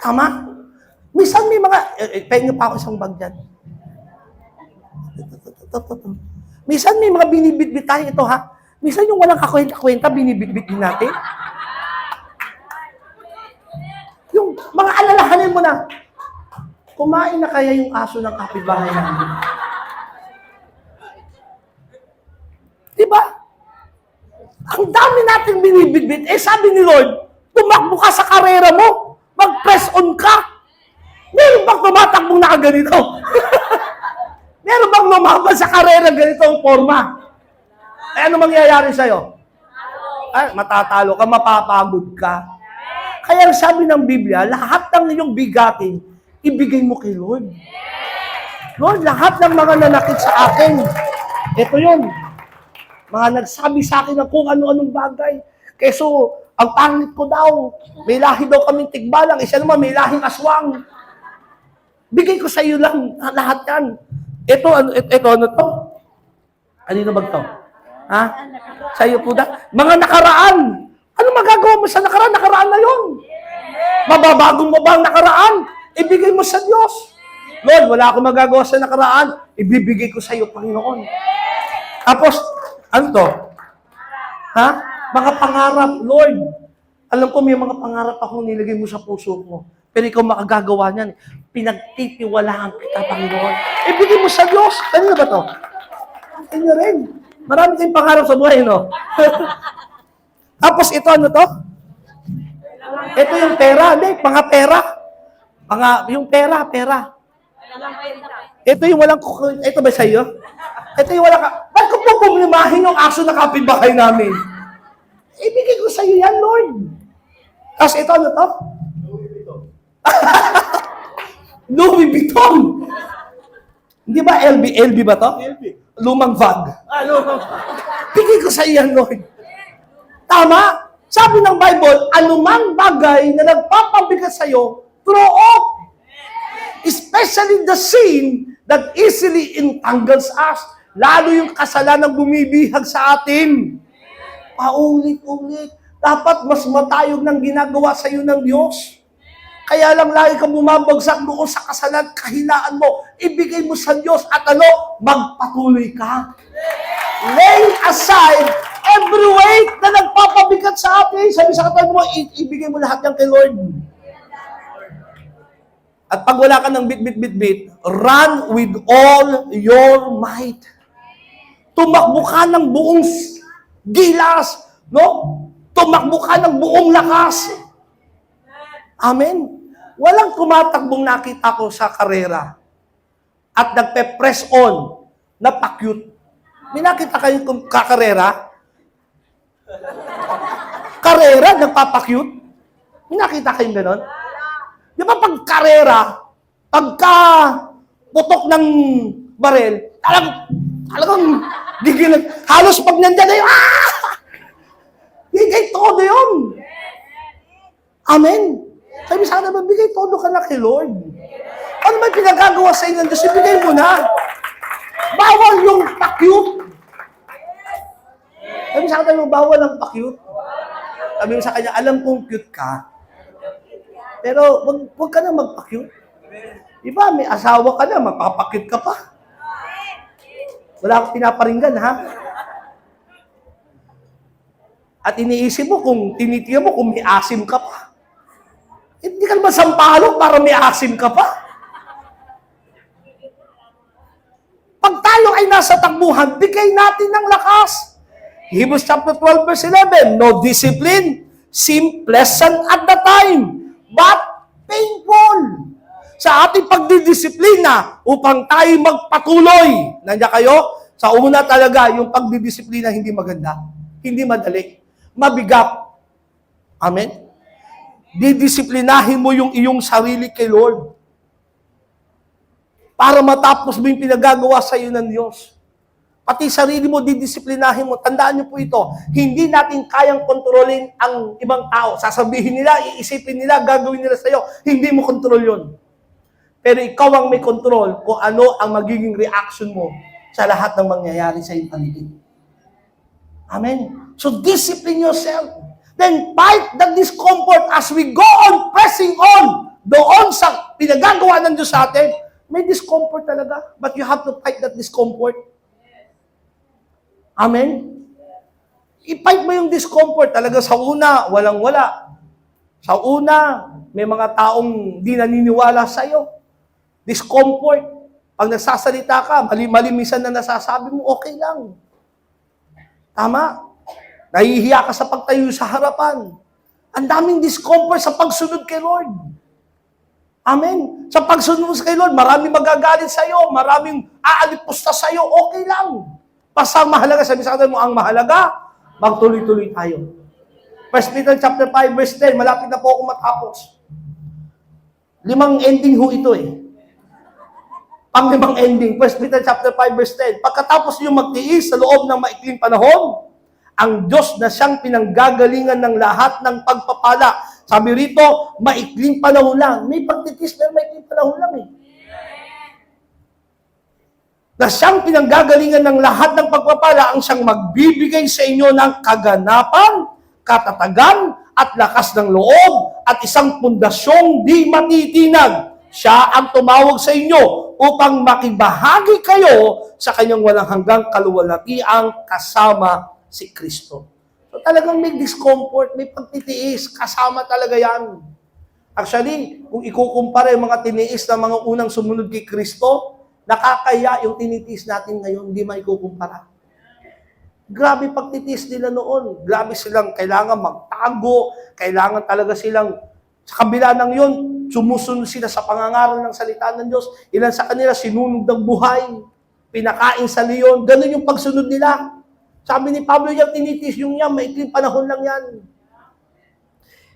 Tama? Minsan may mga, pahinga pa ako isang bag dyan. Minsan may mga binibit-bit tayo ito ha. Minsan yung walang kakwenta-kwenta, binibit-bit din natin. Yung mga alalahanin mo na, kumain na kaya yung aso ng kapitbahay namin? Diba? Ang dami natin binibit-bit. Eh sabi ni Lord, tumakbo ka sa karera mo. Mag-press on ka. Meron bang tumatakbong nakaganito? Meron bang lumaban sa karera ganito ang forma? Eh ano mangyayari sa'yo? Matatalo ka, mapapagod ka. Kaya sabi ng Biblia, lahat ng iyong bigatin, ibigay mo kay Lord. Lord, lahat ng mga nanakit sa akin, ito yun. Mga nagsabi sa akin ng kung ano-anong bagay. Keso, ang pangit ko daw, may lahi daw kaming tigbalang, isa naman may lahing aswang. Bigay ko sa iyo lang lahat yan. Ito ano to? Kanino ba to? Ha? Sa iyo po da? Mga nakaraan. Ano magagawa mo sa nakaraan, nakaraan na yun. Mababagong mo ba ang nakaraan? Ibigay mo sa Diyos. Lord, wala akong magagawa sa nakaraan. Ibibigay ko sa iyo, Panginoon. Tapos, ano to? Ha? Mga pangarap, Lord. Alam ko may mga pangarap akong nilagay mo sa puso mo. Pero ikaw makagagawa niyan. Pinagtitiwalaan kita, Panginoon. Ibigay mo sa Diyos. Kanina ba to? Kanina rin. Marami tayong pangarap sa buhay, no? Tapos ito, ano to? Ito yung pera. Hindi, mga pera. Yung pera. Ito yung walang, ito ba sa iyo? Ito yung walang, ba't ko po pumimahin yung aso na kapitbahay namin? Ibigay ko sa iyo yan, Lord. Tapos ito, ano to? Louis Vuitton. Hindi ba LB ba to? Lumang bag. Lumang bag. Bigay ko sa iyo yan, Lord. Tama? Sabi ng Bible, anumang bagay na nagpapabigat sa iyo, throw off. Especially the sin that easily entangles us. Lalo yung kasalanan bumibihag sa atin. Paulit-ulit. Dapat mas matayog ng ginagawa sa iyo ng Diyos. Kaya lang lagi kang bumabagsak doon sa kasalanan, kahinaan mo. Ibigay mo sa Diyos at magpatuloy ka. Lay aside every weight na nagpapabigat sa atin. Sabi sa katawan mo, ibigay mo lahat yan kay Lord. At pag wala ka ng bit, run with all your might. Tumakbo ka ng buong gilas, no? Tumakbo ka ng buong lakas. Amen. Walang tumatakbong nakita ko sa karera at nagpe-press on na pa-cute. May nakita kayong kakarera? Karera, nagpapa-cute? May nakita kayong ganon? Di ba pag karera, pagka putok ng barel, talagang gigil, halos pag nandyan na yun, bigay todo yun. Amen. Sabi sana ba, bigay todo ka na kay Lord. Ano may pinagagawa sa inyo ng Diyos, ibigay mo na. Bawal yung pa-cute. Sabi sa kanya, bawal ang pa-cute. Sabi mo sa kanya, alam kong cute ka, pero wag ka na magpa-cute. Diba, may asawa ka na, magpapakit ka pa. Wala akong pinaparinggan, ha? At iniisip mo kung tinitiyan mo kung may asim ka pa. Hindi ka naman sampalok para may asim ka pa. Pag tayo ay nasa takbuhan, bigay natin ng lakas. Hebrews chapter 12 verse 11, no discipline seemed pleasant at the time, but painful. Sa ating pagdidisiplina upang tayo magpatuloy. Nandiyan kayo? Sa una talaga, yung pagdidisiplina hindi maganda. Hindi madali. Mabigat. Amen? Didisiplinahin mo yung iyong sarili kay Lord. Para matapos mo yung pinagagawa sa iyo ng Diyos. Pati sarili mo, didisiplinahin mo. Tandaan niyo po ito, hindi natin kayang kontrolin ang ibang tao. Sasabihin nila, iisipin nila, gagawin nila sa iyo. Hindi mo kontrol yun. Pero ikaw ang may kontrol kung ano ang magiging reaction mo sa lahat ng mangyayari sa iyong paligid. Amen. So discipline yourself. Then fight the discomfort as we go on pressing on doon sa pinagagawa ng Diyos sa atin. May discomfort talaga, but you have to fight that discomfort. Amen? I-fight mo yung discomfort talaga sa una, walang-wala. Sa una, may mga taong di naniniwala sa iyo. Discomfort. Pag nagsasalita ka, mali-mali minsan na nasasabi mo, okay lang. Tama? Nahihiya ka sa pagtayo sa harapan. Ang daming discomfort sa pagsunod kay Lord. Amen. Sa pagsunod kay Lord, maraming magagalit sa iyo, maraming aalipusta sa iyo, okay lang. Basta ang mahalaga, sabi sa atin mo, ang mahalaga, magtuloy-tuloy tayo. 1 Peter chapter 5, verse 10, malapit na po ako matapos. 5 ending ho ito eh. Pang-5 ending, 1 Peter chapter 5, verse 10. Pagkatapos niyo magtiis sa loob ng maikling panahon, ang Diyos na siyang pinanggagalingan ng lahat ng pagpapala. Sabi rito, maikling panahon lang. May pagtitis, pero maikling panahon lang eh. Na siyang pinanggagalingan ng lahat ng pagpapala ang siyang magbibigay sa inyo ng kaganapan katatagan at lakas ng loob at isang pundasyong di matitinag. Siya ang tumawag sa inyo upang makibahagi kayo sa kanyang walang hanggang kaluwalhatiang kasama si Kristo. So talagang may discomfort, may pagtitiis, kasama talaga yan. Actually, kung ikukumpara yung mga tiniis ng mga unang sumunod kay Kristo, nakakaya yung tinitiis natin ngayon, hindi maikukumpara. Grabe pagtitiis nila noon. Grabe silang kailangan magtago, kailangan talaga silang, sa kabila ng yun, sumusunod sila sa pangangaral ng salita ng Diyos. Ilan sa kanila sinunog ng buhay, pinakain sa leon, ganun yung pagsunod nila. Sabi ni Pablo yung tinitiis yung yan, maikling panahon lang yan.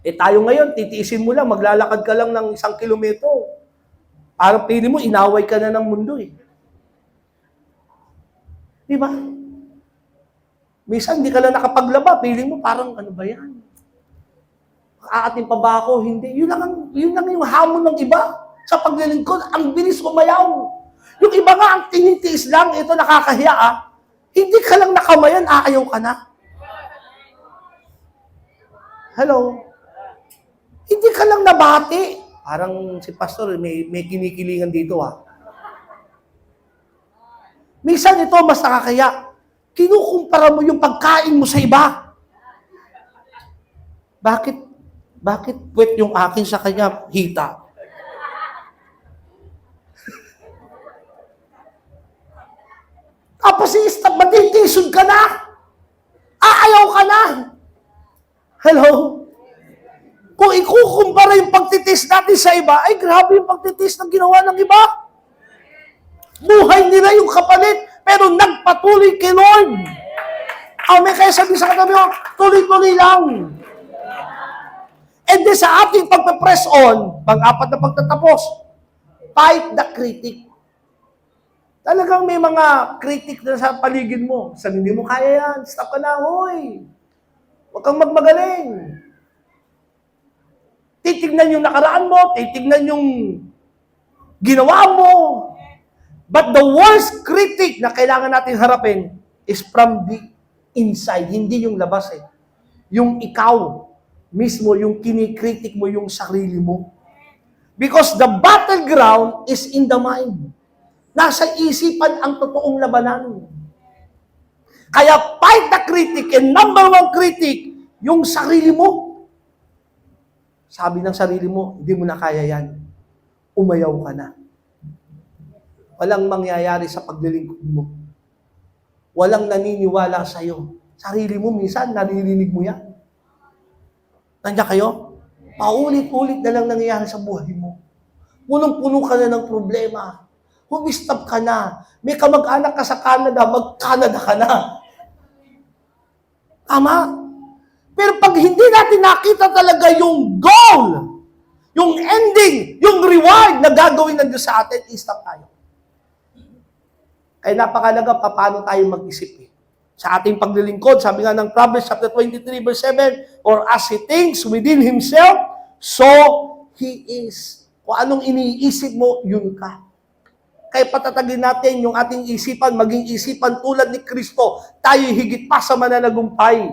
Tayo ngayon, titiisin mo lang, maglalakad ka lang ng 1 kilometro. Parang pili mo, inaway ka na ng mundo eh. Di ba? Minsan, hindi ka lang nakapaglaba. Pili mo, parang ano ba yan? Aatin pa ba ako? Hindi. Yun lang yung hamon ng iba. Sa paglilingkod, ang bilis umayaw. Yung iba nga, ang tinitiis lang, ito nakakahiya ah. Hindi ka lang nakamayan, aayaw ka na. Hello? Hindi ka lang nabati. Parang si pastor, may kinikilingan dito ah. Minsan ito mas nakakaya. Kinukumpara mo yung pagkain mo sa iba. Bakit puwet yung akin sa kanya hita? Tapos i-stop, matitisod ka na. Aayaw ka na. Hello? Kung ikukumpara yung pagtitis natin sa iba, ay grabe yung pagtitis na ginawa ng iba. Buhay nila yung kapalit, pero nagpatuloy kay Lord. Amen, kaya sabi sa katabi mo, tuloy-tuloy lang. And then sa ating pagpe-press on, pang-apat na pagtatapos, fight the critic. Talagang may mga critic na sa paligid mo. Sabi, hindi mo kaya yan, stop ka na, hoy. Huwag kang magmagaling. Titignan yung nakaraan mo, titignan yung ginawa mo. But the worst critic na kailangan natin harapin is from the inside, hindi yung labas eh. Yung ikaw mismo, yung kinikritik mo yung sarili mo. Because the battleground is in the mind. Nasa isipan ang totoong labanan. Kaya fight the critic, and number one critic, yung sarili mo. Sabi ng sarili mo, hindi mo na kaya yan. Umayaw ka na. Walang mangyayari sa paglilingkod mo. Walang naniniwala sa'yo. Sarili mo, minsan, naririnig mo yan. Nandiyan kayo? Paulit-ulit na lang nangyayari sa buhay mo. Punong-puno ka na ng problema. Humistap ka na. May kamag-anak ka sa Canada, mag-Canada ka na. Tama? Pero pag hindi natin nakita talaga yung goal, yung ending, yung reward na gagawin ng Diyos sa atin, i-stop tayo. Kaya napakalaga paano tayo mag-isip eh. Sa ating paglilingkod, sabi nga ng Proverbs chapter 23 verse 7, or as he thinks within himself, so he is. Kung anong iniisip mo, yun ka. Kaya patatagin natin yung ating isipan, maging isipan tulad ni Kristo, tayo higit pa sa mananagumpay.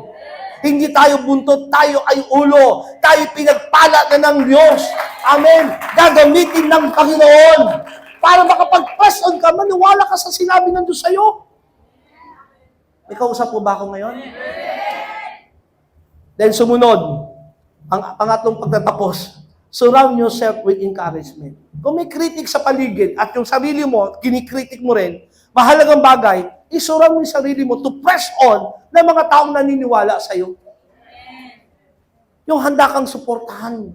Hindi tayo buntot, tayo ay ulo. Tayo pinagpala na ng Diyos. Amen. Gagamitin ng Panginoon. Para makapag-press on ka, maniwala ka sa sinabi ng Diyos sa'yo. May kausap po ba ako ngayon? Then sumunod, ang pangatlong pagtatapos, surround yourself with encouragement. Kung may kritik sa paligid at yung sarili mo, kinikritik mo rin, mahalagang bagay, isurround mo yung sarili mo to press on ng mga taong naniniwala sa'yo. Yung handa kang suportahan.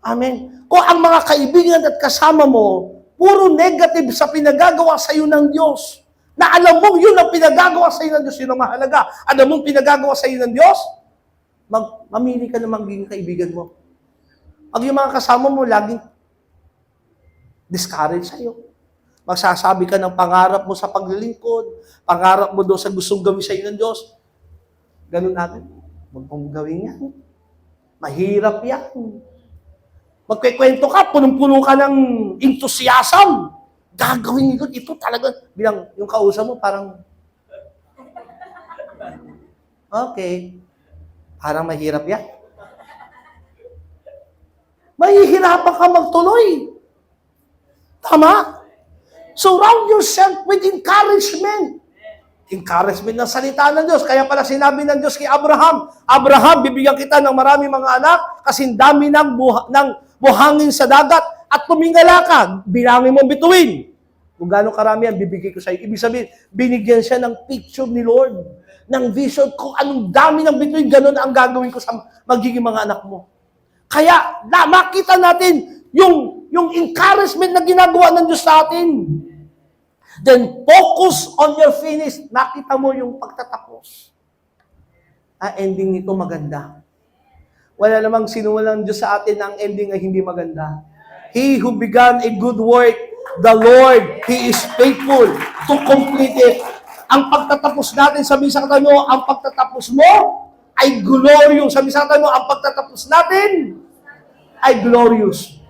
Amen. Kung ang mga kaibigan at kasama mo, puro negative sa pinagagawa sa'yo ng Diyos, na alam mong yun ang pinagagawa sa'yo ng Diyos, yun ang mahalaga. Alam mong pinagagawa sa'yo ng Diyos, mamili ka na maging kaibigan mo. Pag yung mga kasama mo, laging discourage sa'yo. Magsasabi ka ng pangarap mo sa paglilingkod, pangarap mo doon sa gustong gawin sa'yo ng Diyos. Ganun natin. Huwag mong gawin yan. Mahirap yan. Magkikwento ka, punong-puno ka ng enthusiasm. Gagawin ito talaga. Bilang yung kausap mo, parang, okay. Parang mahirap yan. Mahihirapan ka magtuloy. Tama? Surround yourself with encouragement. Encouragement ng salita ng Diyos. Kaya pala sinabi ng Diyos kay Abraham, Abraham, bibigyan kita ng maraming mga anak kasi dami ng buhangin sa dagat at tumingala ka, bilangin mo bituin. Kung gaano karami yan, bibigay ko sa iyo. Ibig sabihin, binigyan siya ng picture ni Lord, ng vision kung anong dami ng bituin, ganun ang gagawin ko sa magiging mga anak mo. Kaya, makita natin yung encouragement na ginagawa ng Diyos sa atin. Then, focus on your finish. Nakita mo yung pagtatapos. Ending nito maganda. Wala namang sinuwalang Diyos sa atin ang ending ay hindi maganda. He who began a good work, the Lord, He is faithful to complete it. Ang pagtatapos natin, sabi sa kata mo, ang pagtatapos mo ay glorious. Sabi sa kata mo, ang pagtatapos natin ay glorious.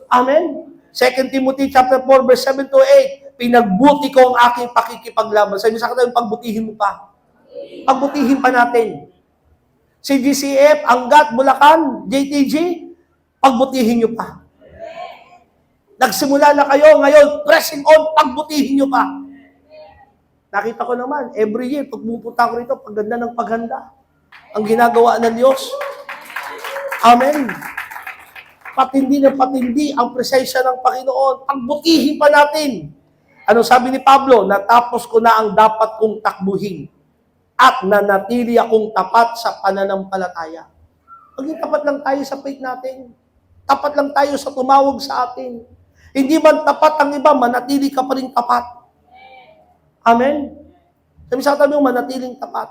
Amen? 2 Timothy chapter 4, verse 7 to 8. Pinagbuti ko ang aking pakikipaglaban. Sabi sa kata mo, pagbutihin mo pa. Pagbutihin pa natin. Si GCF, Angat, Bulacan, JTG, pagbutihin nyo pa. Nagsimula na kayo, ngayon, pressing on, pagbutihin nyo pa. Nakita ko naman, every year, pag pupunta ko rito, pagganda ng paghanda. Ang ginagawa ng Diyos. Amen. Patindi na patindi ang presensya ng Panginoon. Pagbutihin pa natin. Ano sabi ni Pablo? Natapos ko na ang dapat kong takbuhin at nanatili akong tapat sa pananampalataya. Maging tapat lang tayo sa faith natin. Tapat lang tayo sa tumawag sa atin. Hindi man tapat ang iba, manatili ka pa rin tapat. Amen? Sabi sa atin yung manatiling tapat.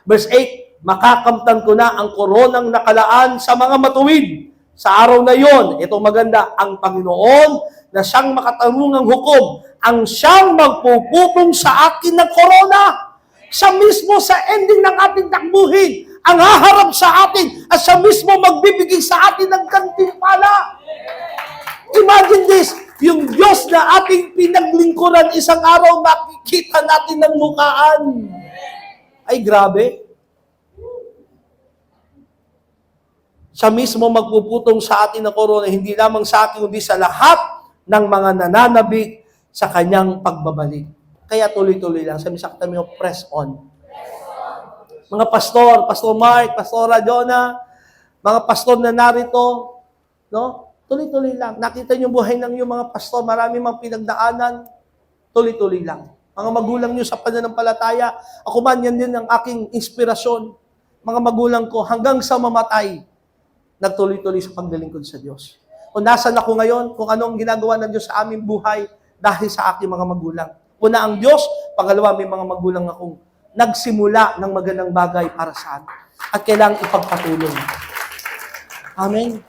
Verse 8, makakamtan ko na ang koronang nakalaan sa mga matuwid. Sa araw na yon, ito maganda, ang Panginoon na siyang makatarungang hukom, ang siyang magpuputong sa akin ng korona. Siya mismo sa ending ng ating takbuhin, ang haharap sa atin, at siya mismo magbibigay sa atin ng gantimpala. Imagine this, yung Diyos na ating pinaglingkuran, isang araw makikita natin ng mukhaan. Ay, grabe. Siya mismo magpuputong sa atin ng korona, hindi lamang sa atin, kundi sa lahat ng mga nananabik sa kanyang pagbabalik. Kaya tuloy-tuloy lang. Sabi sa katabi mo, press on. Mga pastor, Pastor Mark, Pastora Jonah, mga pastor na narito, no? Tuloy-tuloy lang. Nakita niyo buhay ng iyong mga pastor, marami mang pinagdaanan, tuloy-tuloy lang. Mga magulang niyo sa pananampalataya, ako man, yan din ang aking inspirasyon. Mga magulang ko, hanggang sa mamatay, nagtuloy-tuloy sa paglilingkod sa Diyos. Kung nasan ako ngayon, kung anong ginagawa ng Diyos sa aming buhay, dahil sa aking mga magulang. Una ang Diyos, pangalawa may mga magulang akong nagsimula ng magandang bagay para sa atin. At kailangang ipagpatuloy. Amen.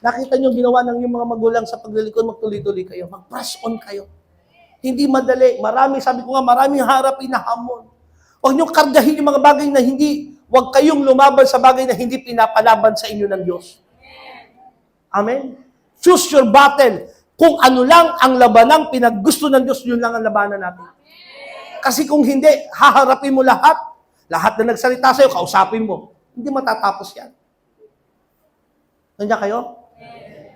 Nakita niyo ginawa ng yung mga magulang sa paglilingkod, magtuloy-tuloy kayo. Mag-press on kayo. Hindi madali. Marami, sabi ko nga, maraming harapin na hamon. Huwag niyo kargahin yung mga bagay na hindi, huwag kayong lumaban sa bagay na hindi pinapalaban sa inyo ng Diyos. Amen? Choose your battle. Kung ano lang ang labanang pinaggusto ng Diyos, yun lang ang labanan natin. Kasi kung hindi, haharapin mo lahat. Lahat na nagsalita sa'yo, kausapin mo. Hindi matatapos yan. Nandiyan kayo?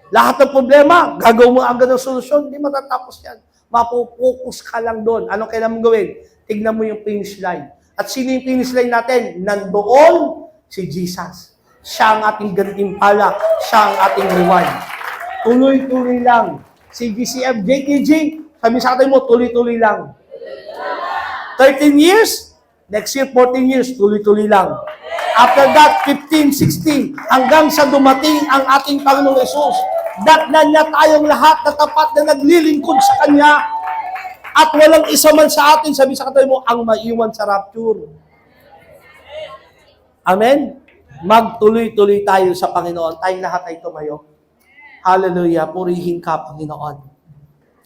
Lahat ng problema, gagawin mo agad ng solusyon, hindi matatapos yan. Mapupokus ka lang doon. Anong kailangan mong gawin? Tignan mo yung finish line. At sino yung finish line natin? Nandoon si Jesus. Siya ang ating gantimpala. Siya ang ating reward. Tuloy-tuloy lang. Si GCF, JTG, sabi sa atin mo, tuloy-tuloy lang. 13 years, next year 14 years, tuloy-tuloy lang. After that, 15, 16, hanggang sa dumating ang ating Panginoong Yesus. Datnan niya tayong lahat na tapat na naglilingkod sa Kanya. At walang isa man sa atin, sabi sa katabi mo, ang maiwan sa rapture. Amen? Magtuloy-tuloy tayo sa Panginoon. Tayong lahat ay tumayo. Hallelujah. Purihin ka, Panginoon.